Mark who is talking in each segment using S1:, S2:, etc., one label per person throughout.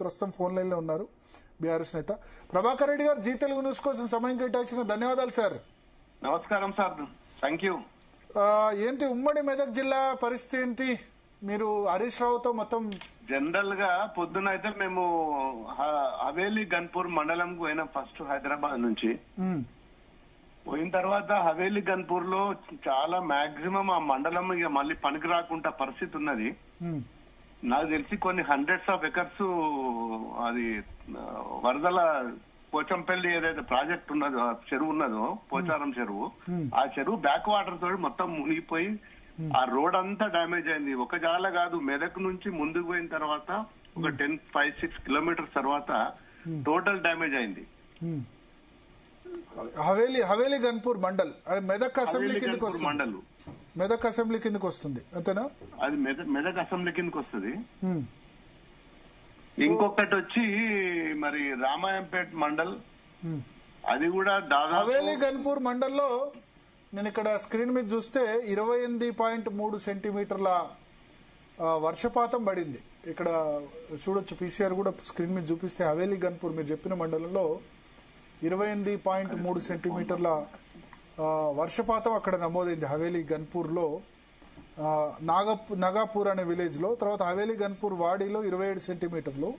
S1: ప్రస్తుతం phone line లో ఉన్నారు బీఆర్ఎస్ నేత ప్రభాకర్ రెడ్డి గారు. జీ తెలుగు న్యూస్ కోసం సమయం కేటాయించిన ధన్యవాదాలు సార్.
S2: నమస్కారం సార్, థ్యాంక్ యూ.
S1: ఏంటి ఉమ్మడి మెదక్ జిల్లా పరిస్థితి ఏంటి? మీరు హరీష్ రావుతో మొత్తం
S2: జనరల్ గా పొద్దున అయితే మేము హవేలీ గన్పూర్ మండలం పోయినాం ఫస్ట్ హైదరాబాద్ నుంచి. పోయిన తర్వాత హవేలీ గన్పూర్ లో చాలా మాక్సిమం ఆ మండలం ఇక మళ్ళీ పనికి రాకుండా పరిస్థితి ఉన్నది. నాకు తెలిసి కొన్ని హండ్రెడ్స్ ఆఫ్ ఎకర్స్ అది వరదల పోచంపల్లి ఏదైతే ప్రాజెక్ట్ ఉన్నదో చెరువు ఉన్నదో పోచారం చెరువు, ఆ చెరువు బ్యాక్ వాటర్ తోటి మొత్తం మునిగిపోయి ఆ రోడ్ అంతా డ్యామేజ్ అయింది. ఒక జాల కాదు, మెదక్ నుంచి ముందుకు పోయిన తర్వాత ఒక 5-6 కిలోమీటర్స్ తర్వాత టోటల్ డ్యామేజ్ అయింది.
S1: హవేలీ గన్పూర్ మండల్ మెదక్ అసెంబ్లీ కిందకి వస్తుంది.
S2: మండల్
S1: మెదక్ అసెంబ్లీ కిందకి వస్తుంది అంతేనా?
S2: అది మెదక్ అసెంబ్లీ కిందకి వస్తుంది. ఇంకొకటి వచ్చి మరి రామాయంపేట్ మండల్, అది కూడా దాదాపు
S1: హవేలీ గన్పూర్ మండల్లో నేను ఇక్కడ స్క్రీన్ మీద చూస్తే 28.3 సెంటీమీటర్ల వర్షపాతం పడింది. ఇక్కడ చూడొచ్చు, పీసీఆర్ కూడా స్క్రీన్ మీద చూపిస్తే హవేలీ గన్పూర్ మీరు చెప్పిన మండలంలో 28.3 సెంటీమీటర్ల వర్షపాతం అక్కడ నమోదైంది. హవేలీ గన్పూర్ లో నగాపూర్ అనే విలేజ్ లో, తర్వాత హవేలీ గన్పూర్ వాడీలో 27 సెంటీమీటర్లు,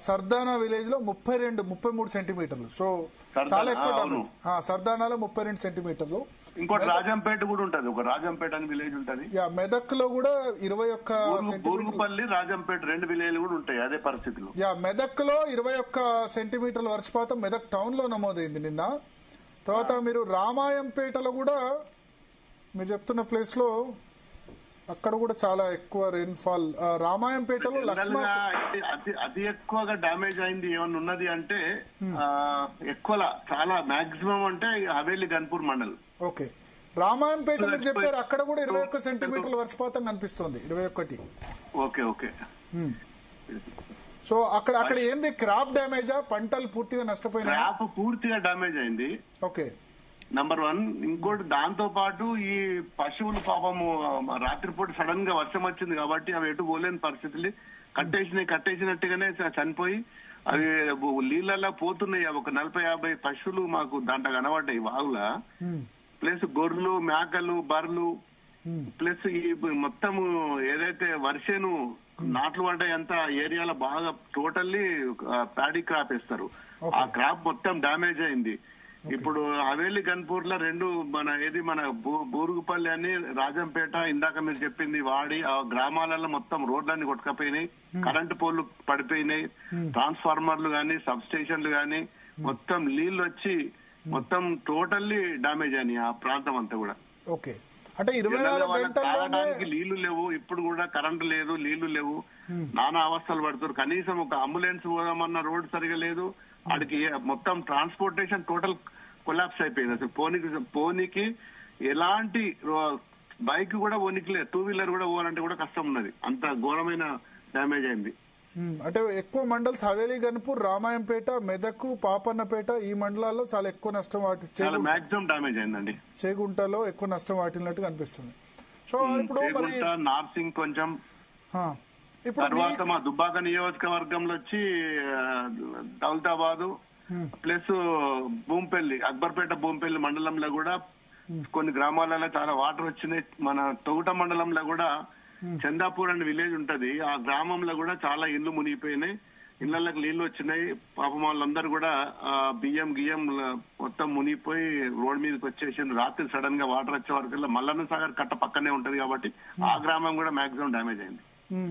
S1: సర్దానా విలేజ్ లో 33 సెంటీమీటర్లు. సో చాలా ఎక్కువ డామేజ్. సర్దానాలో 32 సెంటీమీటర్లు.
S2: ఇంకోటి రాజంపేట కూడా ఉంటది, ఒక రాజంపేట అని విలేజ్ ఉంటది.
S1: మెదక్ లో కూడా 21
S2: బూరుగుపల్లి రాజంపేట 2 విలేజ్లు కూడా ఉంటాయి అదే పరిస్థితులు.
S1: మెదక్ లో 21 సెంటీమీటర్ల వర్షపాతం మెదక్ టౌన్ లో నమోదైంది నిన్న. తర్వాత మీరు రామాయంపేటలో కూడా మీరు చెప్తున్న ప్లేస్ లో అక్కడ కూడా చాలా ఎక్కువ రెయిన్ఫాల్. రామాయంపేటలో
S2: అతి ఎక్కువగా డ్యామేజ్ అయింది ఏమన్నా ఉన్నది అంటే ఎక్కువ చాలా మాక్సిమం అంటే హవేలీ గన్పూర్ మండల్.
S1: ఓకే, రామాయంపేట మీరు చెప్పారు, అక్కడ కూడా 21 సెంటీమీటర్ల వర్షపాతం కనిపిస్తోంది. 21.
S2: Okay okay.
S1: సో అక్కడ ఏంది, క్రాప్ డ్యామేజా? పంటలు పూర్తిగా నష్టపోయినా?
S2: క్రాప్ పూర్తిగా డ్యామేజ్ అయింది.
S1: Okay,
S2: number 1. ఇంకోటి దాంతో పాటు ఈ పశువులు పాపము రాత్రిపూట సడన్ గా వర్షం వచ్చింది కాబట్టి అవి ఎటు పోలేని పరిస్థితులు, కట్టేసినట్టుగానే చనిపోయి అవి నీళ్ళలా పోతున్నాయి. ఒక 40-50 పశువులు మాకు దాంట్లో కనబడ్డాయి వాగుల. ప్లస్ గొర్రెలు, మేకలు, బర్రెలు, ప్లస్ ఈ మొత్తము ఏదైతే వర్షను నాట్లు పడ్డాయంత ఏరియాలో బాగా టోటల్లీ ప్యాడీ క్రాప్ వేస్తారు. ఆ క్రాప్ మొత్తం డ్యామేజ్ అయింది. ఇప్పుడు హవేలీ గన్పూర్ లో 2 మన బూరుగుపల్లి అని రాజంపేట, ఇందాక మీరు చెప్పింది వాడి, ఆ గ్రామాలలో మొత్తం రోడ్లన్నీ కొట్టుకపోయినాయి, కరెంటు పోల్లు పడిపోయినాయి, ట్రాన్స్ఫార్మర్లు గాని సబ్ స్టేషన్లు గాని మొత్తం నీళ్లు వచ్చి మొత్తం టోటల్లీ డ్యామేజ్ అయినాయి ఆ ప్రాంతం అంతా కూడా.
S1: ఓకే, అంటే 24
S2: తాగడానికి నీళ్లు లేవు, ఇప్పుడు కూడా కరెంటు లేదు, నీళ్లు లేవు, నానా అవస్థలు పడుతారు. కనీసం ఒక అంబులెన్స్ పోదామన్న రోడ్ సరిగా లేదు. అడికి మొత్తం ట్రాన్స్పోర్టేషన్ టోటల్ కొలాప్స్ అయిపోయింది. అసలు పోనీకి ఎలాంటి బైక్ కూడా పోనీకి లేదు, 2 వీలర్ కూడా పోవాలంటే కూడా కష్టం ఉన్నది, అంత ఘోరమైన డ్యామేజ్ అయింది.
S1: అంటే ఎక్కువ మండల్స్ హవేలీ గన్పూర్, రామాయంపేట, మెదక్, పాపన్నపేట ఈ మండలాల్లో చాలా ఎక్కువ నష్టం
S2: మాక్సిమం డ్యామేజ్ అయిందండి.
S1: చేగుంటలో ఎక్కువ నష్టం వాటిల్లినట్టు కనిపిస్తుంది. సో ఇప్పుడు
S2: నార్సింగ్ కొంచెం, తర్వాత మా దుబ్బాక నియోజకవర్గంలో వచ్చి దౌలతాబాదు ప్లస్ భూంపల్లి, అక్బర్పేట భూంపల్లి మండలంలో కూడా కొన్ని గ్రామాలలో చాలా వాటర్ వచ్చినాయి. మన తొగుట మండలంలో కూడా చందాపూర్ అనే విలేజ్ ఉంటది, ఆ గ్రామంలో కూడా చాలా ఇళ్లు మునిగిపోయినాయి, ఇళ్లకు నీళ్లు వచ్చినాయి. పాపం వాళ్ళందరూ కూడా బియ్యం మొత్తం మునిగిపోయి రోడ్ మీదకి వచ్చేసింది. రాత్రి సడన్ గా వాటర్ వచ్చే వరకు మల్లన్న సాగర్ కట్ట పక్కనే ఉంటది కాబట్టి ఆ గ్రామం కూడా మాక్సిమం డ్యామేజ్ అయింది.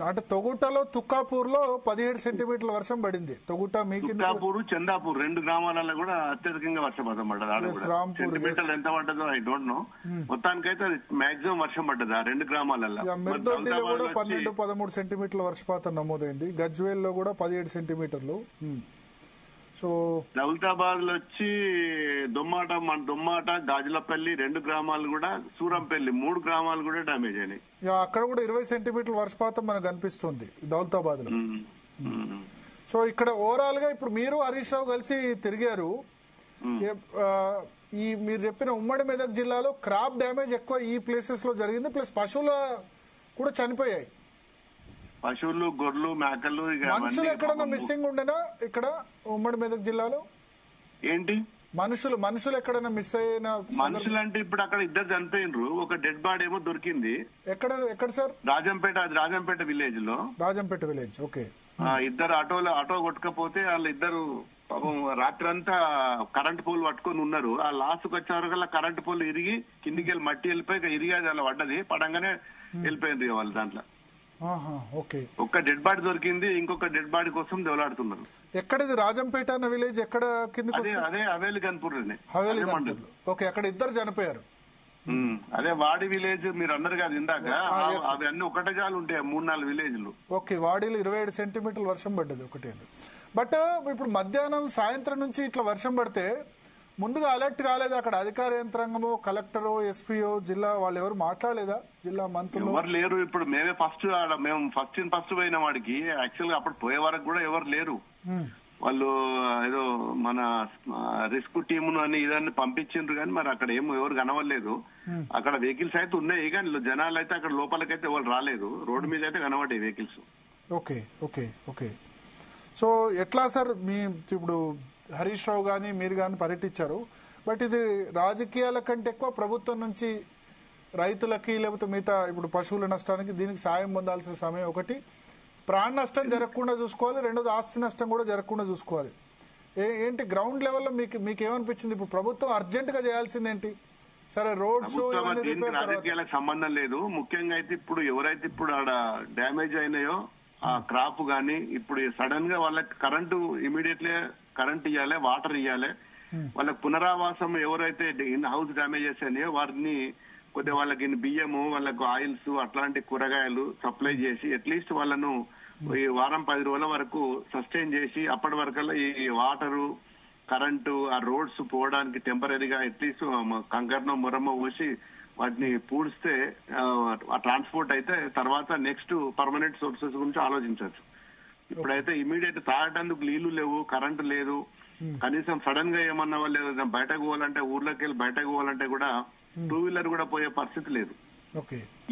S1: అంటే తొగుటలో, తుక్కాపూర్ లో 17 సెంటీమీటర్ల వర్షం పడింది. తొగుట,
S2: తుక్కాపూర్, చందాపూర్ 2 గ్రామాలలో కూడా అత్యధికంగా వర్షపాతం పడ్డది. సెంటీమీటర్లు ఎంత పడ్డదో ఐ డోంట్ నో, మొత్తానికైతే అది మాక్సిమం వర్షం పడ్డది ఆ 2 గ్రామాలలో.
S1: మిర్దొడ్డిలో కూడా 12-13 సెంటీమీటర్ల వర్షపాతం నమోదైంది. గజ్వేల్ లో కూడా 17 సెంటీమీటర్లు. సో
S2: దౌలతాబాద్ లో వచ్చి దొమ్మాట, గాజులపల్లి 2 గ్రామాలు కూడా, సూరంపల్లి 3 గ్రామాలు కూడా డ్యామేజ్ అయినాయి.
S1: అక్కడ కూడా 20 సెంటీమీటర్ల వర్షపాతం మనకు కనిపిస్తుంది దౌలతాబాద్ లో. సో ఇక్కడ ఓవరాల్ గా ఇప్పుడు మీరు హరీష్ రావు కలిసి తిరిగారు. ఈ మీరు చెప్పిన ఉమ్మడి మెదక్ జిల్లాలో క్రాప్ డ్యామేజ్ ఎక్కువ ఈ ప్లేసెస్ లో జరిగింది, ప్లస్ పశువుల కూడా చనిపోయాయి.
S2: పశువులు, గొర్రెలు, మేకలు, ఇక
S1: మనుషులు ఎక్కడన్నా మిస్సింగ్ ఉండేనా ఇక్కడ ఉమ్మడి మెదక్ జిల్లాలో?
S2: ఏంటి
S1: మనుషులు ఎక్కడైనా మిస్ అయిన
S2: మనుషులు అంటే ఇప్పుడు అక్కడ ఇద్దరు చనిపోయినరు. ఒక డెడ్ బాడీ ఏమో దొరికింది.
S1: ఎక్కడ సార్?
S2: రాజంపేట విలేజ్ లో.
S1: రాజంపేట విలేజ్. ఓకే.
S2: ఇద్దరు ఆటో కొట్టుకపోతే వాళ్ళు ఇద్దరు పాపం రాత్రి అంతా కరెంట్ పోల్ పట్టుకొని ఉన్నారు. ఆ లాస్ట్కి వచ్చే వరకు కరెంట్ పోల్ ఇరిగి కిందికి వెళ్ళి మట్టి వెళ్ళిపోయి ఇరిగి అలా పడ్డది. పడంగానే వెళ్ళిపోయింది వాళ్ళు దాంట్లో. ఒక్క డెడ్ బాడీ దొరికింది. ఇంకొక డెడ్ బాడీ కోసం దెవలాడుతున్నారు.
S1: ఎక్కడది? రాజంపేట అన్న విలేజ్ ఎక్కడ కింద?
S2: అదే హవేలి గన్పూర్.
S1: ఓకే, అక్కడ ఇద్దరు చనిపోయారు.
S2: అదే వాడి విలేజ్ మీరు అన్నారు కదా ఇందాక, అవి అన్ని ఒకటే జాలు ఉంటాయి 3-4 విలేజ్లు.
S1: ఓకే, వాడిలో 27 సెంటీమీటర్లు వర్షం పడ్డది ఒకటే. బట్ ఇప్పుడు మధ్యాహ్నం సాయంత్రం నుంచి ఇట్లా వర్షం పడితే ముందుగా అలర్ట్ కాలేదు అక్కడ అధికార యంత్రాంగము, కలెక్టరో, ఎస్పీఓ, జిల్లా వాళ్ళు ఎవరు మాట్లాడలేదా? జిల్లా మంత్రులు
S2: ఎవరు లేరు. ఇప్పుడు మేము ఫస్ట్ పోయిన వాడికి యాక్చువల్ గా అప్పుడు పోయే వరకు కూడా ఎవరు లేరు. వాళ్ళు ఏదో మన రిస్క్ టీమును అని ఇదాన్ని పంపించిండ్రు కానీ మరి అక్కడ ఏమో ఎవరు కనవలేదు. అక్కడ వెహికల్స్ అయితే ఉన్నాయి కానీ జనాలు అయితే అక్కడ లోపలికైతే ఎవరు రాలేదు. రోడ్డు మీద అయితే కనబడ్డాయి vehicles.
S1: Okay okay okay. So ఎట్లా సార్ మీ ఇప్పుడు హరీష్ రావు కానీ మీరు కానీ పర్యటించారు, బట్ ఇది రాజకీయాల కంటే ఎక్కువ ప్రభుత్వం నుంచి రైతులకి లేకపోతే మిగతా ఇప్పుడు పశువుల నష్టానికి దీనికి సాయం పొందాల్సిన సమయం. ఒకటి ప్రాణ నష్టం జరగకుండా చూసుకోవాలి, రెండోది ఆస్తి నష్టం కూడా జరగకుండా చూసుకోవాలి. ఏంటి గ్రౌండ్ లెవెల్లో మీకు ఏమనిపించింది? ఇప్పుడు ప్రభుత్వం అర్జెంట్ గా చేయాల్సింది ఏంటి? సరే రోడ్స్
S2: రాజకీయాలకు సంబంధం లేదు. ముఖ్యంగా అయితే ఇప్పుడు ఎవరైతే ఇప్పుడు ఆడ డ్యామేజ్ అయినాయో ఆ క్రాప్ గానీ ఇప్పుడు సడన్ గా వాళ్ళకి కరెంటు ఇమీడియట్లీ కరెంట్ ఇవ్వాలి, వాటర్ ఇవ్వాలి. వాళ్ళకి పునరావాసం ఎవరైతే ఇన్ హౌస్ డ్యామేజెస్ అయినాయో వారిని కొద్దిగా వాళ్ళకి బియ్యము, వాళ్ళకు ఆయిల్స్ అట్లాంటి కూరగాయలు సప్లై చేసి అట్లీస్ట్ వాళ్ళను ఈ వారం 10 రోజుల వరకు సస్టైన్ చేసి అప్పటి వరకల్లా ఈ వాటరు, కరెంటు, ఆ రోడ్స్ పోవడానికి టెంపరీగా అట్లీస్ట్ కంకర్నో మురమ్మో పోసి వాటిని పూడిస్తే ఆ ట్రాన్స్పోర్ట్ అయితే తర్వాత నెక్స్ట్ పర్మనెంట్ సోర్సెస్ గురించి ఆలోచించవచ్చు. ఇప్పుడైతే ఇమీడియట్ తాగడానికి నీళ్లు లేవు, కరెంటు లేదు. కనీసం సడన్ గా ఏమన్నా వాళ్ళు బయటకు పోవాలంటే ఊర్లోకి వెళ్ళి బయటకు పోవాలంటే కూడా 2 వీలర్ కూడా పోయే పరిస్థితి లేదు.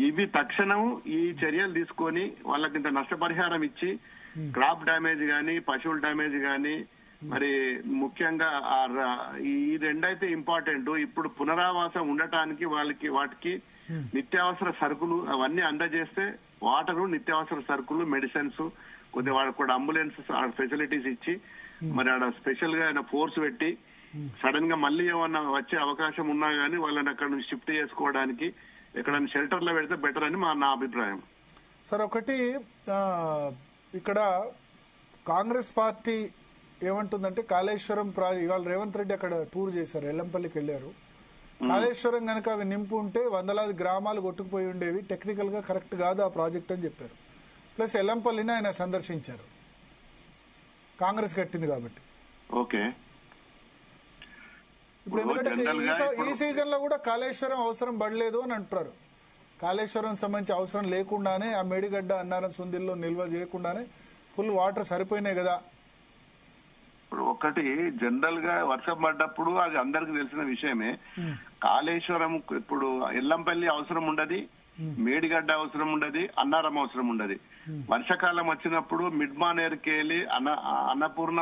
S2: ఇవి తక్షణం ఈ చర్యలు తీసుకొని వాళ్ళకి ఇంత నష్టపరిహారం ఇచ్చి క్రాప్ డ్యామేజ్ గానీ, పశువుల డ్యామేజ్ గానీ, మరి ముఖ్యంగా ఈ రెండైతే ఇంపార్టెంట్. ఇప్పుడు పునరావాసం ఉండటానికి వాటికి నిత్యావసర సరుకులు అవన్నీ అందజేస్తే వాటరు, నిత్యావసర సరుకులు, మెడిసిన్స్, కొద్దిగా వాళ్ళకి కూడా అంబులెన్స్ ఫెసిలిటీస్ ఇచ్చి మరి ఆడ స్పెషల్ గా ఫోర్స్ పెట్టి సడన్ గా మళ్ళీ ఏమన్నా వచ్చే అవకాశం ఉన్నా గానీ వాళ్ళని అక్కడ నుంచి షిఫ్ట్ చేసుకోవడానికి ఎక్కడైనా షెల్టర్ లో పెడితే బెటర్ అని నా అభిప్రాయం.
S1: సార్ ఒకటి ఇక్కడ కాంగ్రెస్ పార్టీ ఏమంటుందంటే కాళేశ్వరం ఇవాళ రేవంత్ రెడ్డి అక్కడ టూర్ చేశారు, ఎల్లంపల్లికి వెళ్లారు. కాళేశ్వరం కనుక అవి నింపు ఉంటే 100,000 గ్రామాలు కొట్టుకుపోయి ఉండేవి, టెక్నికల్ గా కరెక్ట్ కాదు ఆ ప్రాజెక్ట్ అని చెప్పారు. ప్లస్ ఎల్లంపల్లిని ఆయన సందర్శించారు, కాంగ్రెస్ కట్టింది కాబట్టి.
S2: ఓకే,
S1: ఇప్పుడు ఎందుకంటే ఈ సీజన్ లో కూడా కాళేశ్వరం అవసరం పడలేదు అని అంటున్నారు. కాళేశ్వరం సంబంధించి అవసరం లేకుండానే ఆ మేడిగడ్డ, అన్నారం, సుందిల్లో నిల్వ చేయకుండానే ఫుల్ వాటర్ సరిపోయినాయి కదా.
S2: ఇప్పుడు ఒకటి జనరల్ గా వర్షం పడ్డప్పుడు అది అందరికి తెలిసిన విషయమే. కాళేశ్వరం ఇప్పుడు ఎల్లంపల్లి అవసరం ఉండదు, మేడిగడ్డ అవసరం ఉండదు, అన్నారం అవసరం ఉండదు. వర్షాకాలం వచ్చినప్పుడు మిడ్ మానేర్కి వెళ్ళి అన్నపూర్ణ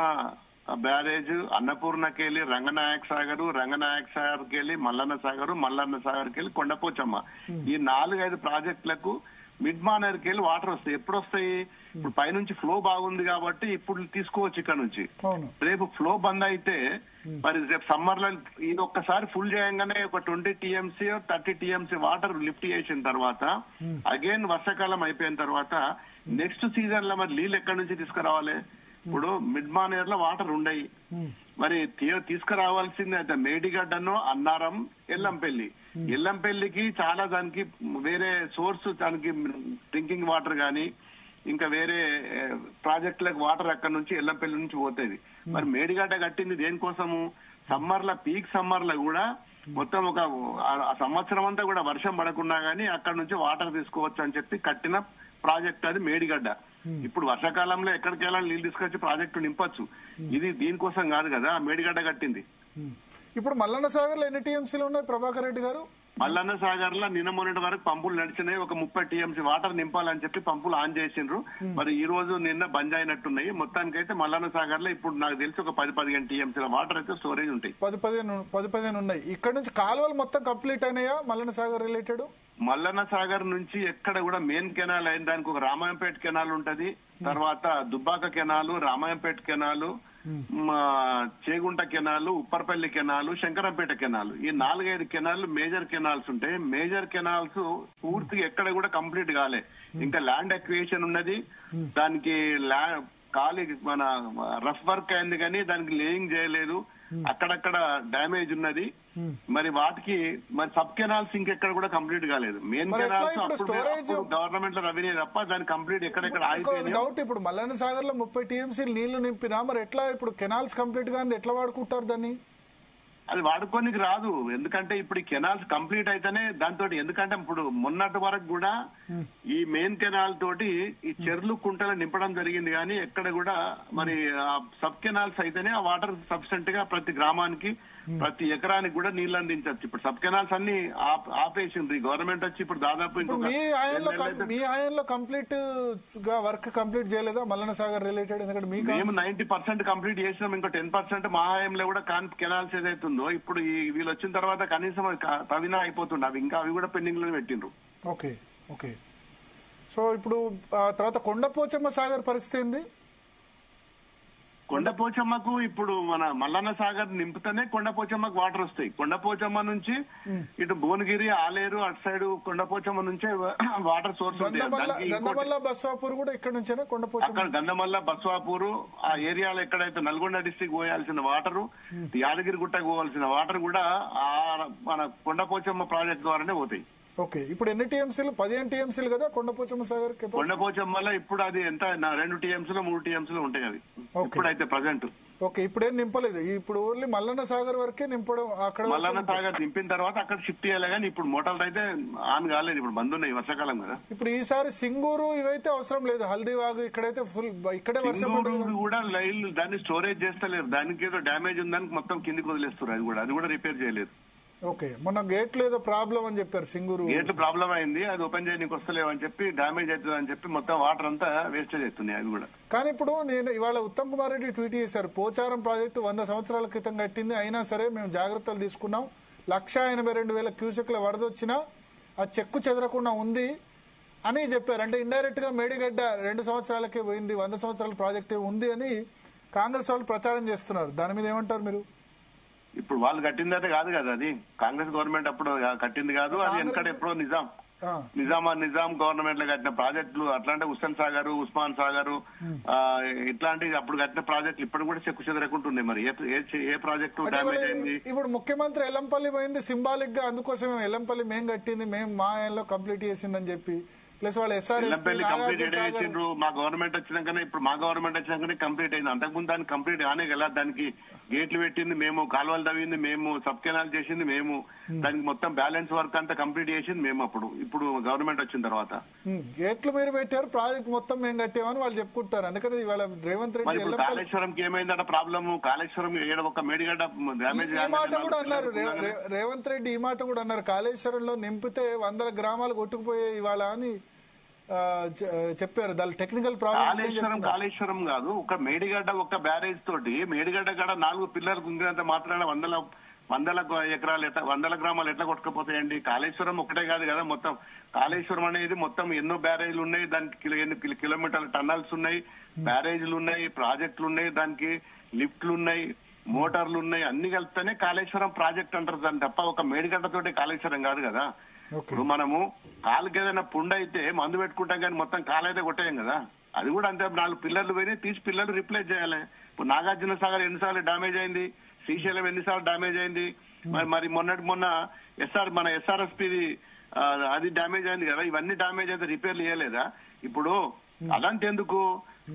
S2: బ్యారేజ్, అన్నపూర్ణకి వెళ్ళి రంగనాయక సాగర్, రంగనాయక సాగర్కి వెళ్ళి మల్లన్న సాగర్, మల్లన్న సాగర్కి వెళ్ళి కొండపోచమ్మ, ఈ 4-5 ప్రాజెక్టులకు మిడ్ మానేర్కి వెళ్ళి వాటర్ వస్తాయి. ఎప్పుడు వస్తాయి? ఇప్పుడు పైనుంచి ఫ్లో బాగుంది కాబట్టి ఇప్పుడు తీసుకోవచ్చు ఇక్కడ నుంచి. రేపు ఫ్లో బంద్ అయితే మరి రేపు సమ్మర్ లో ఇది ఒక్కసారి ఫుల్ చేయంగానే ఒక 20 TMC 30 TMC వాటర్ లిఫ్ట్ చేసిన తర్వాత అగైన్ వర్షాకాలం అయిపోయిన తర్వాత నెక్స్ట్ సీజన్ లో మరి నీళ్ళు ఎక్కడి నుంచి తీసుకురావాలి? ఇప్పుడు మిడ్ మానేర్ లో వాటర్ ఉండయి, మరి తీసుకురావాల్సింది అయితే మేడిగడ్డను, అన్నారం, ఎల్లంపల్లి. ఎల్లంపల్లికి చాలా దానికి వేరే సోర్స్, దానికి డ్రింకింగ్ వాటర్ గానీ ఇంకా వేరే ప్రాజెక్టులకు వాటర్ అక్కడి నుంచి ఎల్లంపల్లి నుంచి పోతుంది. మరి మేడిగడ్డ కట్టింది దేనికోసము? సమ్మర్ లో, పీక్ సమ్మర్ లో కూడా మొత్తం ఒక సంవత్సరం అంతా కూడా వర్షం పడకుండా గానీ అక్కడ నుంచి వాటర్ తీసుకోవచ్చు అని చెప్పి కట్టిన ప్రాజెక్ట్ అది మేడిగడ్డ. ఇప్పుడు వర్షాకాలంలో ఎక్కడికి వెళ్ళాలి నీళ్ళు తీసుకొచ్చి ప్రాజెక్టు నింపచ్చు. ఇది దీనికోసం కాదు కదా మేడిగడ్డ కట్టింది.
S1: ఇప్పుడు మల్లన్న సాగర్ లో ఎన్ని TMCలు ఉన్నాయి ప్రభాకర్ రెడ్డి గారు?
S2: మల్లన్న సాగర్ లో నిన్న మొన్నటి వరకు పంపులు నడిచినాయి. ఒక 30 టీఎంసీ వాటర్ నింపాలని చెప్పి పంపులు ఆన్ చేసిండ్రు. మరి ఈ రోజు నిన్న బంద్ అయినట్టున్నాయి. మొత్తానికి అయితే మల్లన్న సాగర్ లో ఇప్పుడు నాకు తెలిసి ఒక 10-15 టీఎంసీల వాటర్ అయితే స్టోరేజ్ ఉంటాయి.
S1: 10-15 ఉన్నాయి. ఇక్కడ నుంచి కాలువలు మొత్తం కంప్లీట్ అయినాయా మల్లన్న సాగర్ రిలేటెడ్?
S2: మల్లన్న సాగర్ నుంచి ఎక్కడ కూడా మెయిన్ కెనాల్ అయిన దానికి ఒక రామాయంపేట కెనాల్ ఉంటది, తర్వాత Dubbaka canal, Ramayampet canal, Chegunta canal, Upparpalli canal, Shankarampet canal, ఈ 4-5 కెనాల్ మేజర్ కెనాల్స్ ఉంటాయి. మేజర్ కెనాల్స్ పూర్తిగా ఎక్కడ కూడా కంప్లీట్ కాలే. ఇంకా ల్యాండ్ అక్విజిషన్ ఉన్నది, దానికి ఖాళీ మన రఫ్ వర్క్ అయింది కానీ దానికి లేయింగ్ చేయలేదు. అక్కడక్కడ డ్యామేజ్ ఉన్నది. మరి వాటికి మరి సబ్ కెనాల్స్ ఇంకెక్కడ కూడా కంప్లీట్ కాలేదు. మెయిన్ కెనాల్స్ గవర్నమెంట్ లో రెవెన్యూ తప్ప దాని కంప్లీట్ ఎక్కడెక్కడ ఆగిపోయింది.
S1: డౌట్, ఇప్పుడు మల్లన్న సాగర్ లో 30 టీఎంసీ నీళ్లు నింపినా మరి ఎట్లా ఇప్పుడు కెనాల్స్ కంప్లీట్ గా ఎట్లా వాడుకుంటారు దాన్ని?
S2: అది వాడుకోనికి రాదు. ఎందుకంటే ఇప్పుడు ఈ కెనాల్స్ కంప్లీట్ అయితేనే దాంతో, ఎందుకంటే ఇప్పుడు మొన్నటి వరకు కూడా ఈ మెయిన్ కెనాల్ తోటి ఈ చెర్లు కుంటలు నింపడం జరిగింది కానీ ఎక్కడ కూడా మరి సబ్ కెనాల్స్ అయితేనే ఆ వాటర్ సఫిషియెంట్ గా ప్రతి గ్రామానికి ప్రతి ఎకరానికి కూడా నీళ్లు అందించవచ్చు. ఇప్పుడు సబ్ కెనాల్స్ అన్ని ఆపేసింది గవర్నమెంట్ వచ్చి. ఇప్పుడు దాదాపు
S1: మీ హయాంలో కంప్లీట్ గా వర్క్ కంప్లీట్ చేయలేదా మల్లన్న సాగర్ రిలేటెడ్? ఎందుకంటే
S2: మేము 90% కంప్లీట్ చేసినాం. ఇంకో 10% మా హయాంలో కూడా కెనాల్స్ ఏదైతే ఉందో ఇప్పుడు వీళ్ళు వచ్చిన తర్వాత కనీసం తవినా అయిపోతుండే. అవి ఇంకా అవి కూడా పెండింగ్ లో పెట్టిండ్రు.
S1: Okay okay. సో ఇప్పుడు తర్వాత కొండపోచమ్మ సాగర్ పరిస్థితి ఏంది?
S2: కొండపోచమ్మకు ఇప్పుడు మన మల్లన్న సాగర్ నింపుతేనే కొండపోచమ్మకు వాటర్ వస్తాయి. కొండపోచమ్మ నుంచి ఇటు భువనగిరి, ఆలేరు అటు సైడ్ కొండపోచమ్మ నుంచే వాటర్ సోర్స్
S1: గంధమల్ల బస్వాపూర్ కూడా ఇక్కడ నుంచేనా కొండపోచమ్మ?
S2: అక్కడ గంధమల్ల బస్వాపూర్ ఆ ఏరియాలో ఎక్కడైతే నల్గొండ డిస్టిక్ పోయాల్సిన వాటర్, యాదగిరిగుట్టకు పోవాల్సిన వాటర్ కూడా ఆ మన కొండపోచమ్మ ప్రాజెక్ట్ ద్వారానే పోతాయి.
S1: ఓకే. ఇప్పుడు ఎన్ని టీఎంసీలు? 15 టీఎంసీలు కదా కొండపోచమ్మ సాగర్?
S2: కొండపోచమ్మలో ఇప్పుడు అది ఎంత 2 టీఎంసీలు 3 టీఎంసీలు ఉంటాయి అవి ఇప్పుడైతే ప్రజెంట్.
S1: ఓకే. ఇప్పుడేం నింపలేదు, ఇప్పుడు ఓన్లీ మల్లన్న సాగర్ వరకే నింపడం. అక్కడ
S2: మల్లన్న సాగర్ నింపిన తర్వాత అక్కడ షిఫ్ట్ చేయాలి కానీ ఇప్పుడు మోటార్లు అయితే ఆన్ కాలేదు. ఇప్పుడు బంద్ ఉన్నాయి వర్షాకాలం కదా.
S1: ఇప్పుడు ఈసారి సింగూరు ఇవైతే అవసరం లేదు, హల్దీవాగు ఇక్కడైతే ఫుల్ ఇక్కడే వర్షం
S2: కూడా లైన్ దాన్ని స్టోరేజ్ చేస్తలేరు. దానికి ఏదో డ్యామేజ్ ఉందని మొత్తం కిందికి వదిలేస్తారు. అది కూడా రిపేర్ చేయలేదు.
S1: ఓకే. మొన్న గేట్లు ఏదో ప్రాబ్లం అని చెప్పారు సింగూరు.
S2: గేట్లు ప్రాబ్లం అయింది, అది ఓపెన్ చేయడానికి వస్తలేవు అని చెప్పి డ్యామేజ్ అవుతుంది అని చెప్పి మొత్తం వాటర్ అంతా వేస్టేజ్ అవుతున్నాయి అది కూడా.
S1: కానీ ఇప్పుడు నేను ఇవాళ ఉత్తమ్ కుమార్ రెడ్డి ట్వీట్ చేశారు, పోచారం ప్రాజెక్టు 100 సంవత్సరాల క్రితం కట్టింది, అయినా సరే మేము జాగ్రత్తలు తీసుకున్నాం, 182,000 క్యూసెక్ల వరద వచ్చినా ఆ చెక్కు చెదరకుండా ఉంది అని చెప్పారు. అంటే ఇండైరెక్ట్ గా మేడిగడ్డ 2 సంవత్సరాలకే పోయింది, 100 సంవత్సరాల ప్రాజెక్టే ఉంది అని కాంగ్రెస్ వాళ్ళు ప్రచారం చేస్తున్నారు. దాని మీద ఏమంటారు మీరు?
S2: ఇప్పుడు వాళ్ళు కట్టింది అయితే కాదు కదా, అది కాంగ్రెస్ గవర్నమెంట్ అప్పుడు కట్టింది కాదు. అది ఎందుకంటే ఎప్పుడో నిజాం గవర్నమెంట్ లో కట్టిన ప్రాజెక్టులు. అట్లాంటి హుస్సేన్ సాగర్, ఉస్మాన్ సాగర్ ఇట్లాంటి అప్పుడు కట్టిన ప్రాజెక్టులు ఇప్పుడు కూడా చెక్కు చెదరకుంటున్నాయి. మరి ఏ ప్రాజెక్టు డ్యామేజ్ అయింది?
S1: ఇప్పుడు ముఖ్యమంత్రి ఎల్లంపల్లి పోయింది సింబాలిక్ గా, అందుకోసమే ఎల్లంపల్లి మేము కట్టింది, మేము మా ఏళ్ళలో కంప్లీట్ చేసిందని చెప్పి. ప్లస్ వాళ్ళు
S2: ఎల్లంపల్లి కంప్లీట్ చేసిండ్రు. మా గవర్నమెంట్ వచ్చినాకనే, ఇప్పుడు మా గవర్నమెంట్ వచ్చినాకనే కంప్లీట్ అయింది. అంతకుముందు దానికి కంప్లీట్ కానే కదా. దానికి గేట్లు పెట్టింది మేము, కాలువలు తవ్వింది మేము, సబ్ కెనాల్ చేసింది మేము, దానికి మొత్తం బ్యాలెన్స్ వర్క్ అంతా కంప్లీట్ చేసింది మేము. ఇప్పుడు గవర్నమెంట్ వచ్చిన తర్వాత
S1: గేట్లు మీరు పెట్టారు, ప్రాజెక్ట్ మొత్తం మేము కట్టామని వాళ్ళు చెప్పుకుంటారు. అందుకని ఇవాళ రేవంత్ రెడ్డి
S2: కాళేశ్వరంకి ఏమైందట ప్రాబ్లమ్? కాళేశ్వరం ఒక మేడిగడ్డ డ్యామేజ్
S1: ఈ మాట కూడా అన్నారు రేవంత్ రెడ్డి. ఈ మాట కూడా అన్నారు, కాళేశ్వరంలో నింపితే 100 గ్రామాలు కొట్టుకుపోయే ఇవాళ అని చెప్పారు. దాని టెక్నికల్ ప్రాబ్లం.
S2: కాళేశ్వరం కాదు, ఒక మేడిగడ్డ ఒక బ్యారేజ్ తోటి మేడిగడ్డ కాడ 4 పిల్లలు గుంగినంత మాత్రాన 100 ఎకరాలు 100 గ్రామాలు ఎట్లా కొట్టుకుపోతాయండి? కాళేశ్వరం ఒకటే కాదు కదా, మొత్తం కాళేశ్వరం అనేది మొత్తం ఎన్నో బ్యారేజ్లు ఉన్నాయి, దానికి ఎన్ని కిలోమీటర్ల టన్నల్స్ ఉన్నాయి, బ్యారేజ్లు ఉన్నాయి, ప్రాజెక్టులు ఉన్నాయి, దానికి లిఫ్ట్లు ఉన్నాయి, మోటార్లు ఉన్నాయి, అన్ని కలిపితేనే కాళేశ్వరం ప్రాజెక్ట్ అంటారు. దాని తప్ప ఒక మేడిగడ్డతోటి కాళేశ్వరం కాదు కదా. ఇప్పుడు మనము కాలుకి ఏదైనా పుండు అయితే మందు పెట్టుకుంటాం కానీ మొత్తం కాలైతే కొట్టేయం కదా. అది కూడా అంతే. 4 పిల్లర్లు పోయినాయి, తీసి పిల్లలు రిప్లేస్ చేయాలి. ఇప్పుడు నాగార్జున సాగర్ ఎన్నిసార్లు డ్యామేజ్ అయింది, శ్రీశైలం ఎన్నిసార్లు డ్యామేజ్ అయింది, మరి మొన్న మన ఎస్ఆర్ఎస్పీ అది డ్యామేజ్ అయింది కదా. ఇవన్నీ డ్యామేజ్ అయితే రిపేర్లు చేయలేదా? ఇప్పుడు అలాంటి ఎందుకు?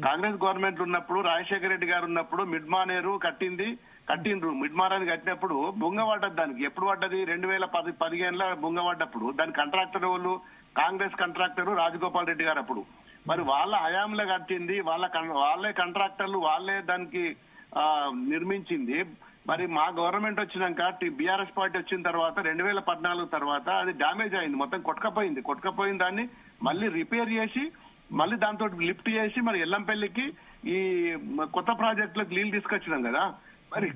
S2: కాంగ్రెస్ గవర్నమెంట్ ఉన్నప్పుడు, రాజశేఖర రెడ్డి గారు ఉన్నప్పుడు మిడ్మానేరు కట్టిండ్రు. మిడ్మారాన్ని కట్టినప్పుడు బొంగ పడ్డది. దానికి ఎప్పుడు పడ్డది? 2015లో బొంగ పడ్డప్పుడు దాని కాంట్రాక్టర్ వాళ్ళు కాంగ్రెస్ కాంట్రాక్టర్ రాజగోపాల్ రెడ్డి గారు అప్పుడు. మరి వాళ్ళ హయాంలో కట్టింది, వాళ్ళే కాంట్రాక్టర్లు, వాళ్ళే దానికి నిర్మించింది. మరి మా గవర్నమెంట్ వచ్చినాక బీఆర్ఎస్ పార్టీ వచ్చిన తర్వాత 2014 తర్వాత అది డ్యామేజ్ అయింది, మొత్తం కొట్టుకపోయిన దాన్ని మళ్ళీ రిపేర్ చేసి మళ్ళీ దాంతో లిఫ్ట్ చేసి మరి ఎల్లంపల్లికి ఈ కొత్త ప్రాజెక్టులకు నీళ్లు తీసుకొచ్చినాం కదా. మరి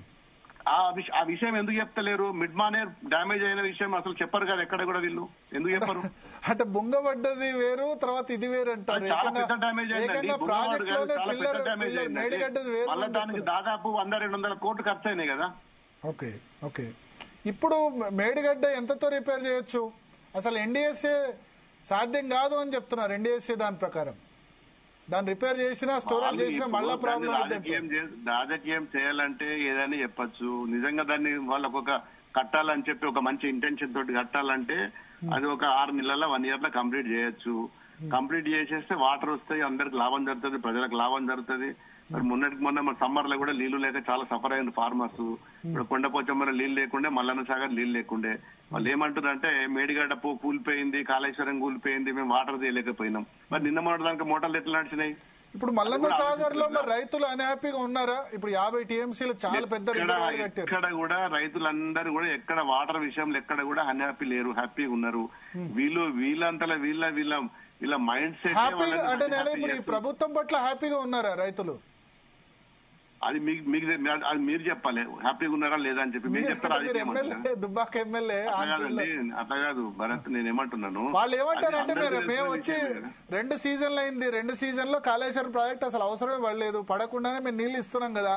S2: ఆ విషయం ఎందుకు చెప్తలేరు? మిడ్ మానేర్ డ్యామేజ్ అయిన విషయం అసలు చెప్పరు కదా ఎక్కడ కూడా, వీళ్ళు ఎందుకు చెప్పరు?
S1: అంటే బొంగబడ్డది వేరు, తర్వాత ఇది వేరు అంటారు.
S2: చాలా పెద్ద డ్యామేజ్ అయిందండి, చాలా పెద్ద డ్యామేజ్ అయింది. మళ్ళీ దానికి దాదాపు 100-200 కోట్లు ఖర్చు అయినాయి కదా.
S1: Okay okay. ఇప్పుడు మేడిగడ్డ ఎంతతో రిపేర్ చేయొచ్చు? అసలు ఎన్డీఎస్ఏ సాధ్యం కాదు అని చెప్తున్నారు. ఎన్డీఎస్ఏ దాని ప్రకారం దాన్ని రిపేర్ చేసినా స్టోరేజ్ చేసినా మళ్ళా ప్రాబ్లం.
S2: రాజకీయం చేయాలంటే ఏదైనా చెప్పచ్చు. నిజంగా దాన్ని వాళ్ళకు ఒక కట్టాలని చెప్పి ఒక మంచి ఇంటెన్షన్ తోటి కట్టాలంటే అది ఒక 6 నెలల 1 year లో కంప్లీట్ చేయొచ్చు. కంప్లీట్ చేసేస్తే వాటర్ వస్తాయి, అందరికి లాభం జరుగుతుంది, ప్రజలకు లాభం జరుగుతుంది. మరి మొన్న మన సమ్మర్ లో కూడా నీళ్లు లేక చాలా సఫర్ అయిన ఫార్మర్స్. ఇప్పుడు కొండపోచమ్మలో నీళ్లు లేకుండే, మల్లన్న సాగర్ నీళ్లు లేకుండే. వాళ్ళు ఏమంటారంటే మేడిగడ్డ కూలిపోయింది, కాళేశ్వరం కూలిపోయింది, మేము వాటర్ తీయలేకపోయినాం. మరి నిన్న మొన్నటిదాకా మోటార్లు ఎట్లా నడిచినాయి?
S1: ఇప్పుడు మల్లన్న సాగర్ లో మరి రైతులు అన్హ్యాపీగా ఉన్నారా? ఇప్పుడు 50 టీఎంసీలు చాలా పెద్ద రిజర్వాయర్ కట్టారు.
S2: ఇక్కడ కూడా రైతులందరూ కూడా ఎక్కడ వాటర్ విషయంలో ఎక్కడ కూడా అన్హ్యాపీ లేరు, హ్యాపీగా ఉన్నారు. వీళ్ళంతలా వీళ్ళ మైండ్ సెట్.
S1: అంటే ఇప్పుడు ఈ ప్రభుత్వం పట్ల హ్యాపీగా ఉన్నారా రైతులు?
S2: అది అది మీరు చెప్పాలి, హ్యాపీగా ఉన్నారా లేదా అని చెప్పి. మీరు చెప్తారా?
S1: దుబ్బాక ఎమ్మెల్యే
S2: అట్లా కాదు భరత్, నేను ఏమంటున్నాను,
S1: వాళ్ళు ఏమంటారంటే మేము వచ్చి 2 సీజన్లు అయింది, 2 సీజన్లో కాళేశ్వరం ప్రాజెక్ట్ అసలు అవసరమే పడలేదు, పడకుండానే మేము నీళ్లు ఇస్తున్నాం కదా,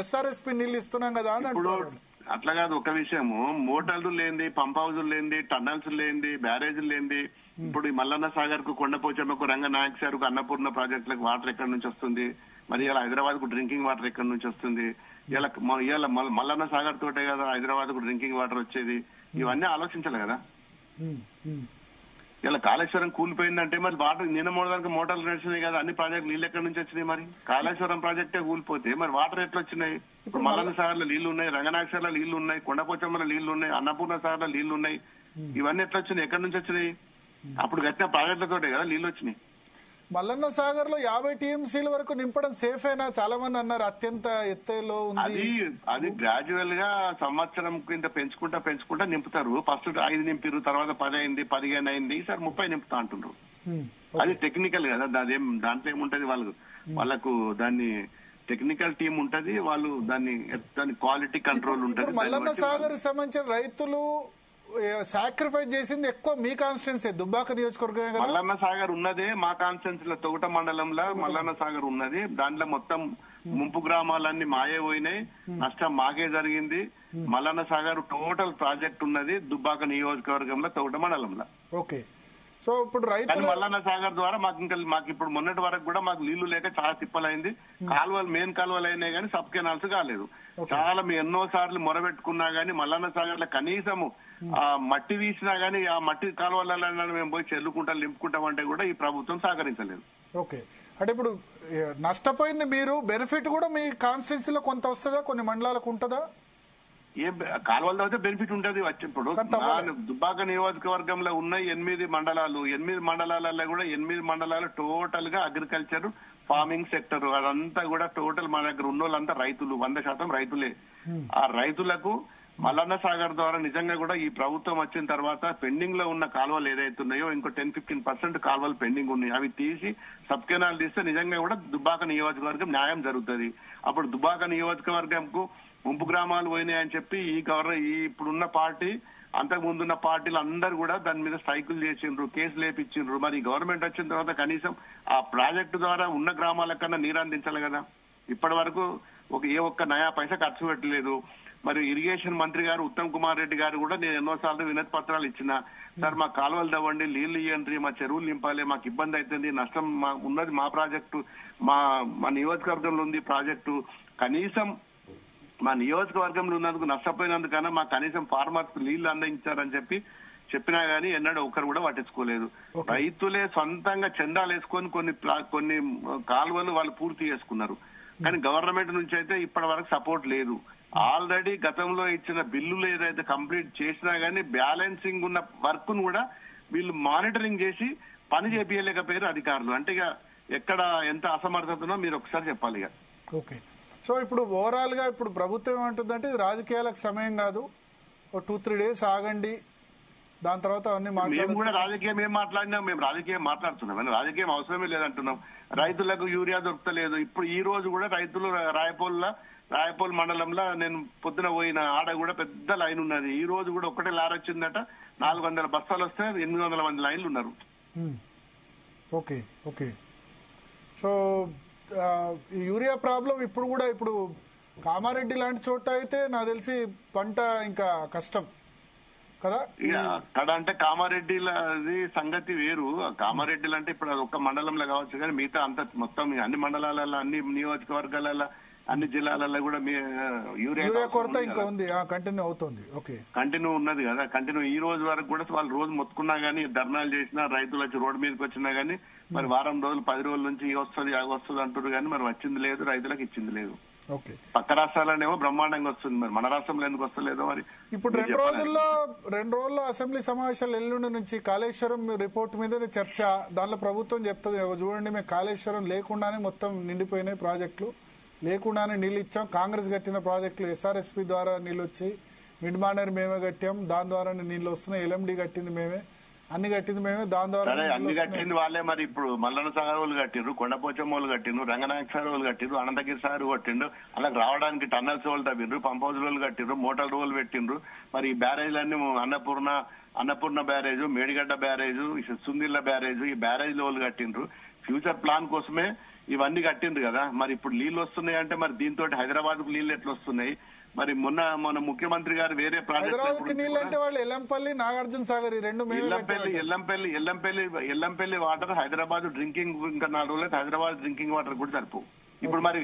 S1: ఎస్ఆర్ఎస్పీ నీళ్లు ఇస్తున్నాం కదా అని అంటున్నారు.
S2: అట్లా కాదు, ఒక విషయము మోటార్లు లేనిది, పంప్ హౌజులు లేనిది, టన్నల్స్ లేనిది, బ్యారేజీలు లేనిది. ఇప్పుడు ఈ మల్లన్న సాగర్ కు, కొండపోచమ్మకు, రంగనాయక్ సార్ కు, అన్నపూర్ణ ప్రాజెక్టులకు వాటర్ ఎక్కడి నుంచి వస్తుంది? మరి ఇలా హైదరాబాద్ కు డ్రింకింగ్ వాటర్ ఎక్కడి నుంచి వస్తుంది? ఇలా మల్లన్న సాగర్ తోటే కదా హైదరాబాద్ కు డ్రింకింగ్ వాటర్ వచ్చేది. ఇవన్నీ ఆలోచించాలి కదా. ఇలా కాళేశ్వరం కూలిపోయిందంటే మరి వాటర్ నిన్న మూడదానికి మోటార్లు నడిచినాయి కదా, అన్ని ప్రాజెక్టులు నీళ్ళు ఎక్కడి నుంచి వచ్చినాయి? మరి కాళేశ్వరం ప్రాజెక్టే కూలిపోతే మరి వాటర్ ఎట్లా వచ్చినాయి? ఇప్పుడు మల్లన్న సాగర్ లో నీళ్లు ఉన్నాయి, రంగనాయక సాగర్ లో నీళ్లు ఉన్నాయి, కొండపోచమ్మలో నీళ్లు ఉన్నాయి, అన్నపూర్ణ సాగర్ లో నీళ్లు ఉన్నాయి. ఇవన్నీ ఎట్లా వచ్చినాయి? ఎక్కడి నుంచి వచ్చినాయి? అప్పుడు కట్టిన ప్రాజెక్టులతోటే కదా నీళ్లు వచ్చినాయి.
S1: మల్లన్న సాగర్ లో 50 టీఎంసీల వరకు నింపడం సేఫ్ అయినా చాలా మంది అన్నారు, అత్యంత ఎత్తులో ఉంది.
S2: అది గ్రాడ్యువల్ గా సంవత్సరం కింద పెంచుకుంటా నింపుతారు. ఫస్ట్ 5 నింపిరు, తర్వాత 10 అయింది, 15 అయింది, ఈసారి 30 నింపుతా అంటున్నారు. అది టెక్నికల్ కదా, దాంట్లో ఏముంటది, వాళ్ళకు దాన్ని టెక్నికల్ టీం ఉంటది, వాళ్ళు దాని క్వాలిటీ కంట్రోల్ ఉంటది.
S1: మల్లన్న సాగర్ సంబంధించిన రైతులు సాక్రిఫైస్ చేసింది ఎక్కువ మీ కాన్స్టిట్యున్సీ దుబ్బాక నియోజకవర్గం.
S2: మల్లన్న సాగర్ ఉన్నదే మా కాన్స్టిట్యున్సీలో, తొగట మండలంలో మల్లన్న సాగర్ ఉన్నది. దాంట్లో మొత్తం ముంపు గ్రామాలన్నీ మాయే పోయినాయి, నష్టం మాకే జరిగింది. మల్లన్న సాగర్ టోటల్ ప్రాజెక్ట్ ఉన్నది దుబ్బాక నియోజకవర్గంలో, తొగట మండలంలో.
S1: ఓకే. సో ఇప్పుడు రైతులు
S2: మల్లన్న సాగర్ ద్వారా మాకు ఇప్పుడు మొన్నటి వరకు కూడా మాకు నీళ్లు లేక చాలా తిప్పలైంది. కాలువలు మెయిన్ కాలువలు అయినాయి కానీ సబ్ కెనాల్స్ కాలేదు. చాలా మేము ఎన్నో సార్లు మొరబెట్టుకున్నా గానీ మల్లన్న సాగర్ లో కనీసము ఆ మట్టి తీసినా గానీ ఆ మట్టి కాలువలలో మేము పోయి చెల్లుకుంటా నింపుకుంటామంటే కూడా ఈ ప్రభుత్వం సహకరించలేదు.
S1: ఓకే. అంటే ఇప్పుడు నష్టపోయింది మీరు, బెనిఫిట్ కూడా మీ కాన్స్టిట్యున్సీలో కొంత వస్తుందా, కొన్ని మండలాలకు ఉంటుందా?
S2: ఏ కాలువల అయితే బెనిఫిట్ ఉంటది. ఇప్పుడు దుబ్బాక నియోజకవర్గంలో ఉన్న 8 మండలాలు, 8 మండలాలలో కూడా 8 మండలాలు టోటల్ గా అగ్రికల్చర్ ఫార్మింగ్ సెక్టర్, అదంతా కూడా టోటల్ మన దగ్గర ఉన్న వాళ్ళంతా రైతులు, 100% రైతులే. ఆ రైతులకు మల్లన్న సాగర్ ద్వారా నిజంగా కూడా ఈ ప్రభుత్వం వచ్చిన తర్వాత పెండింగ్ లో ఉన్న కాలువలు ఏదైతున్నాయో ఇంకో 10-15% కాలువలు పెండింగ్ ఉన్నాయి, అవి తీసి సబ్ కెనాల్ తీస్తే నిజంగా కూడా దుబ్బాక నియోజకవర్గం న్యాయం జరుగుతుంది. అప్పుడు దుబ్బాక నియోజకవర్గంకు ముంపు గ్రామాలు పోయినాయని చెప్పి ఇప్పుడున్న పార్టీ, అంతకు ముందున్న పార్టీలు అందరూ కూడా దాని మీద స్ట్రైకులు చేసిండ్రు, కేసులు లేపించిండ్రు. మరి గవర్నమెంట్ వచ్చిన తర్వాత కనీసం ఆ ప్రాజెక్టు ద్వారా ఉన్న గ్రామాల కన్నా నీరు అందించాలి కదా. ఇప్పటి వరకు ఏ ఒక్క నయా పైసా ఖర్చు పెట్టలేదు. మరి ఇరిగేషన్ మంత్రి గారు ఉత్తమ్ కుమార్ రెడ్డి గారు కూడా నేను ఎన్నోసార్లు వినతి పత్రాలు ఇచ్చిన, సార్ మా కాలువలు తవ్వండి, నీళ్లు ఇవ్వండి, మా చెరువులు నింపాలి, మాకు ఇబ్బంది అవుతుంది, నష్టం ఉన్నది మా ప్రాజెక్టు, మా నియోజకవర్గంలో ఉంది ప్రాజెక్టు, కనీసం మా నియోజకవర్గంలో ఉన్నందుకు నష్టపోయినందుకన్నా మా కనీసం ఫార్మర్స్ నీళ్లు అందించారని చెప్పినా గానీ ఎన్నడూ ఒక్కరు కూడా పట్టించుకోలేదు. రైతులే సొంతంగా చందాలు వేసుకొని కొన్ని కాలువలు వాళ్ళు పూర్తి చేసుకున్నారు. కానీ గవర్నమెంట్ నుంచి అయితే ఇప్పటి వరకు సపోర్ట్ లేదు. ఆల్రెడీ గతంలో ఇచ్చిన బిల్లులు ఏదైతే కంప్లీట్ చేసినా గానీ బ్యాలెన్సింగ్ ఉన్న వర్క్ ను కూడా వీళ్ళు మానిటరింగ్ చేసి పని చేపియలేకపోయారు అధికారులు. అంటే ఇక ఎక్కడ ఎంత అసమర్థతనో మీరు ఒకసారి చెప్పాలి. ఇక
S1: ఓకే. సో ఇప్పుడు ఓవరాల్ గా ఇప్పుడు ప్రభుత్వం ఏమంటుందంటే ఇది రాజకీయాలకు సమయం కాదు, ఒక 2-3 days ఆగండి, దాని తర్వాత అన్ని
S2: మేము కూడా రాజకీయం ఏం మాట్లాడినా మేము రాజకీయం మాట్లాడుతున్నాం, రాజకీయం అవసరమే లేదంటున్నాం. రైతులకు యూరియా దొరకలేదు. ఇప్పుడు ఈ రోజు కూడా రైతులు రాయపోల్ మండలంలో నేను పొద్దున పోయిన ఆడ కూడా పెద్ద లైన్ ఉన్నది. ఈ రోజు కూడా ఒకటే లారీ వచ్చిందట, 400 బస్తాలు వస్తే 800 మంది లైన్లు ఉన్నారు.
S1: Okay okay. So urea problem ఇప్పుడు కామారెడ్డి లాంటి చోట అయితే నాకు తెలిసి పంట ఇంకా కష్టం కదా.
S2: అక్కడ అంటే కామారెడ్డిలది సంగతి వేరు. కామారెడ్డిలు అంటే ఇప్పుడు అది ఒక్క మండలంలో కావచ్చు, కానీ మిగతా అంత మొత్తం అన్ని మండలాలలో, అన్ని నియోజకవర్గాలలో, అన్ని జిల్లాలలో కూడా
S1: యూరియా కొరత ఇంకా ఉంది, కంటిన్యూ అవుతుంది. ఓకే,
S2: కంటిన్యూ ఉన్నది కదా. కంటిన్యూ ఈ రోజు వరకు కూడా వాళ్ళు రోజు మొత్తుకున్నా గానీ, ధర్నాలు చేసినా, రైతులు వచ్చి రోడ్డు మీదకి వచ్చినా గానీ, మరి వారం రోజులు 10 రోజుల నుంచి వస్తుంది అంటారు కానీ మరి వచ్చింది లేదు, రైతులకు ఇచ్చింది లేదు. పక్క రాష్ట్రాలనేమో బ్రహ్మాండంగా వస్తుంది, మరి మన రాష్ట్రంలో ఎందుకు వస్తలేదో మరి.
S1: ఇప్పుడు 2 రోజుల్లో అసెంబ్లీ సమావేశాలు ఎల్లుండి నుంచి కాళేశ్వరం రిపోర్ట్ మీద చర్చ. దానిలో ప్రభుత్వం చెప్తుంది, చూడండి మేము కాళేశ్వరం లేకుండానే మొత్తం నిండిపోయినాయి, ప్రాజెక్టులు లేకుండానే నీళ్ళు ఇచ్చాం, కాంగ్రెస్ కట్టిన ప్రాజెక్టులు ఎస్ఆర్ఎస్పీ ద్వారా నీళ్ళు వచ్చాయి, మిడ్ మానేర్ మేమే కట్టాం, దాని ద్వారానే నీళ్ళు వస్తున్నాయి, ఎల్ఎండి కట్టింది మేమే, అన్ని కట్టింది మేమే, దాని ద్వారా
S2: అన్ని కట్టింది వాళ్ళే. మరి ఇప్పుడు మల్లన్న సాగర్ వాళ్ళు కట్టిండ్రు, కొండపోచమ్మ వాళ్ళు కట్టిండ్రు, రంగనాయక సాగర్ వాళ్ళు కట్టిండ్రు, అనంతగిరి సాగర్ కట్టిండ్రు, అలా రావడానికి టన్నల్స్ వాళ్ళు తవ్విండ్రు, పంప్ హౌస్ వాళ్ళు కట్టిండ్రు, మోటార్ రోడ్లు పెట్టిండ్రు. మరి ఈ బ్యారేజ్లన్నీ Annapurna barrage, Medigadda barrage, Sundilla barrage, ఈ బ్యారేజ్ వాళ్ళు కట్టిండ్రు. ఫ్యూచర్ ప్లాన్ కోసమే ఇవన్నీ కట్టిండ్రు కదా. మరి ఇప్పుడు నీళ్లు వస్తున్నాయి అంటే మరి దీంతో హైదరాబాద్ కు నీళ్లు ఎట్లా వస్తున్నాయి? మరి మన ముఖ్యమంత్రి గారు వేరే
S1: ప్రాజెక్ట్ నీళ్ళు అంటే వాళ్ళు ఎల్లంపల్లి, నాగార్జున సాగర్ ఈ రెండు
S2: ఎల్లంపల్లి వాటర్ హైదరాబాద్ డ్రింకింగ్, ఇంకా 4 రోజులైతే హైదరాబాద్ డ్రింకింగ్ వాటర్ కూడా సరిపో. ఇప్పుడు మరి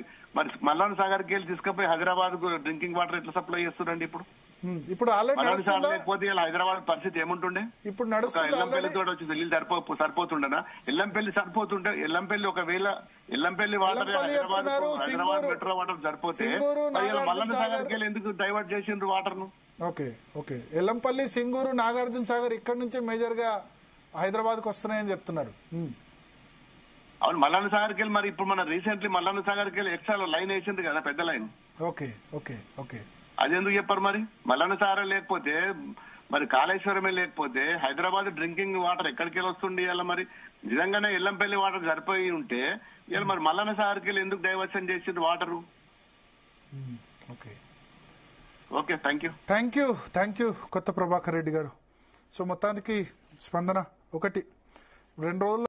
S2: మల్లన్న సాగర్కి వెళ్ళి తీసుకుపోయి హైదరాబాద్ కు డ్రింకింగ్ వాటర్ ఎట్లా సప్లై చేస్తున్నారండి? ఇప్పుడు లేకపోతే హైదరాబాద్ పరిస్థితి ఏముంటుండే?
S1: ఇప్పుడు
S2: ఎల్లంపల్లి తోటి వచ్చి నీళ్ళు సరిపోతుండేనా? ఎల్లంపల్లి సరిపోతుంటే, Yellampalli water Hyderabad metro water సరిపోతే మల్లన్న సాగర్కి వెళ్ళి ఎందుకు డైవర్ట్ చేసిండ్రు వాటర్ ను?
S1: ఓకే. ఎల్లంపల్లి, సింగూరు, నాగార్జున సాగర్ ఇక్కడ నుంచే మేజర్ గా హైదరాబాద్ కు వస్తున్నాయని చెప్తున్నారు.
S2: అవును, మల్లన్న సాగర్కి వెళ్ళి మరి ఇప్పుడు మన రీసెంట్లీ మల్లన్న సాగర్కి వెళ్ళి ఎక్స్ట్రా లైన్ వేసింది కదా, పెద్ద లైన్.
S1: ఓకే.
S2: అది ఎందుకు చెప్పారు మరి? మల్లన్న సాగర్ లేకపోతే, మరి కాళేశ్వరమే లేకపోతే హైదరాబాద్ డ్రింకింగ్ వాటర్ ఎక్కడికి వెళ్ళి వస్తుండే? ఇలా మరి నిజంగానే ఎల్లంపల్లి వాటర్ సరిపోయి ఉంటే ఇలా మరి మల్లన్న సాగర్కి వెళ్ళి ఎందుకు డైవర్షన్ చేసింది వాటరు? ఓకే, థ్యాంక్
S1: యూ కొత్త ప్రభాకర్ రెడ్డి గారు. సో మొత్తానికి స్పందన 1 2 రోజుల్లో